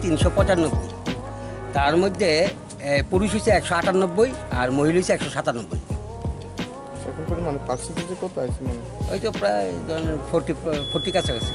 395 তার মধ্যে পুরুষ হচ্ছে 198 আর মহিলা হচ্ছে 197 এখন পরিমাণে পার্সেন্টেজ কত আছে মানে ওই তো প্রায় 40 কাছাকাছি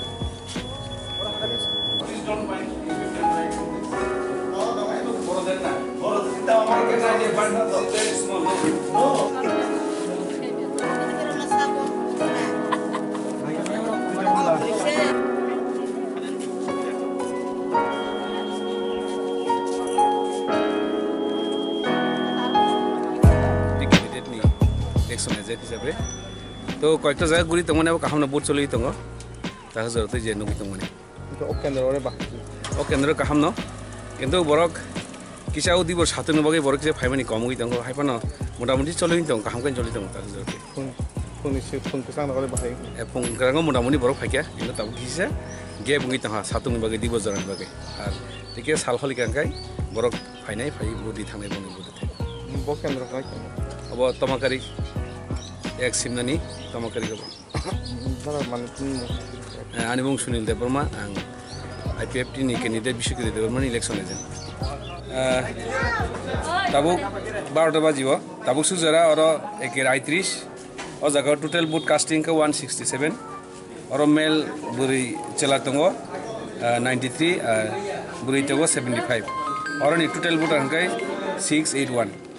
হিসাবে তো কয়েকটা জায়গা ঘুরি তো মানে কাহামনা বোট চলি দङ তাহা জরতে যে নুগি দङ মানে ও কেন্দ্র কাহাম ন কিন্তু বরক কিসা ও দিবর সাথে নবাগে বরক কিসা ফাইমানি কম গই দङ হাইপান মোটামুটি চলি দङ কাহাম কান চলি দङ তাহা জরতে ফোন মোটামুটি বরক ফাইকিয়া কিন্তু তাবো কিসা গে বুঙি দङ সাতুং বাগে দিবর জরান বাগে আর টিকে সাল খলি কাঙ্কাই বরক ফাইনাই ফাই বদি থামে বনি বদি থাকে বক কেন্দ্র কাই अब तमाकारी एक सिमनानी तमाकारी गब आनी बुं सुनील देवबर्मा आं IPFT नि कैंडिडेट बिशुकि देवबर्मा इलेक्शन एजेंट ताबुक 12 बाजिबो ताबुक सुजरा और 1:30 और जगह टोटल बुट कास्टिंग का 167 और मेल बुरी चला तंगो 93 बुरी तंगो 75 और नि टोटल बुट अंकाय 681